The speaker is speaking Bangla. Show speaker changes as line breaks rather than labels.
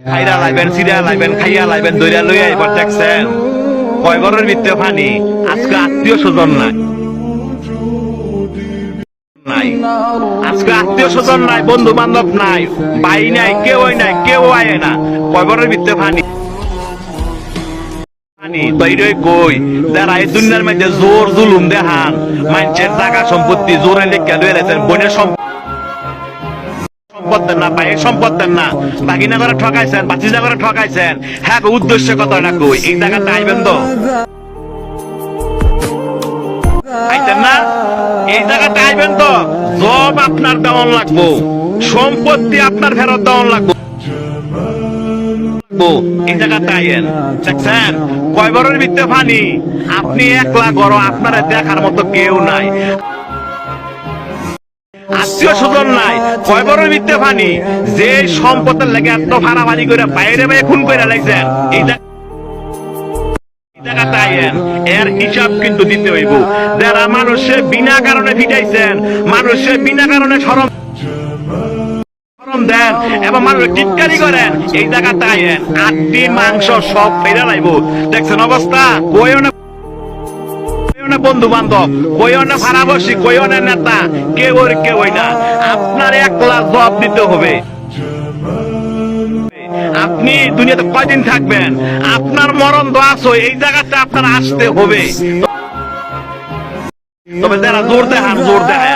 খাইরা লাইবেন, সিরা লাইবেন, খাইয়া লাইবেন, দইরা লইয়া এবার দেখছেন কয় ঘরের ভিতরে পানি। আজকে আত্মীয় স্বজন নাই, আজকে আত্মীয় স্বজন নাই, বন্ধু বান্ধব নাই, ভাই নাই, কেউ নাই, কেউ আয় না, কয় ঘরের ভিতরে পানি। কই যারা এই দুনিয়ার মধ্যে জোর জুলুম দেখান, মানুষের জায়গা সম্পত্তি জোরে লেখা লয়ে রেখেছেন, বোনের সম্পদ দেন না, ভাইয়ের সম্পদ দেন না, বাগিনা করে ঠকাইছেন, বাচিজা করে ঠকাইছেন। হ্যাঁ, উদ্দেশ্য কথাটা কই, এই জায়গাটা আইবেন তো, আইতেন না? এই জায়গাটা আইবেন তো, জব আপনার দেওয়ান লাগবো, সম্পত্তি আপনার ফেরত দেওয়ান লাগবো। এই জায়গাটা আইয়েন, দেখছেন কয় বড়ের ভিতরে পানি। আপনি একলা গড়, আপনারা দেখার মতো কেউ নাই, আত্মীয় স্বজন নাই, কয় বড়ের ভিতরে পানি। যে সম্পদের লেগে এত ভাড়াভাড়ি করে বাইরে বাইরে খুন করে লাগছেন, এই জায়গাটা আইয়েন, এর হিসাব কিন্তু দিতে হইব। যারা মানুষে বিনা কারণে ভিটাইছেন, মানুষের বিনা কারণে শরম দেন এবং মানুষ টিটকারি করেন, এই জায়গাটা আইয়েন, আড্ডি মাংস সব ফেরা লাইব। দেখছেন অবস্থা, কইও না বন্ধু বান্ধব, কইও না ভাড়াবসি, কইও না নেতা, কেউ না, আপনার একলা জবাব দিতে হবে। আপনি দুনিয়াতে কয়দিন থাকবেন, আপনার মরণ তো আছো, এই জায়গাটা আপনার আসতে হবে। তবে যারা জোর দেখান, জোর দেখায়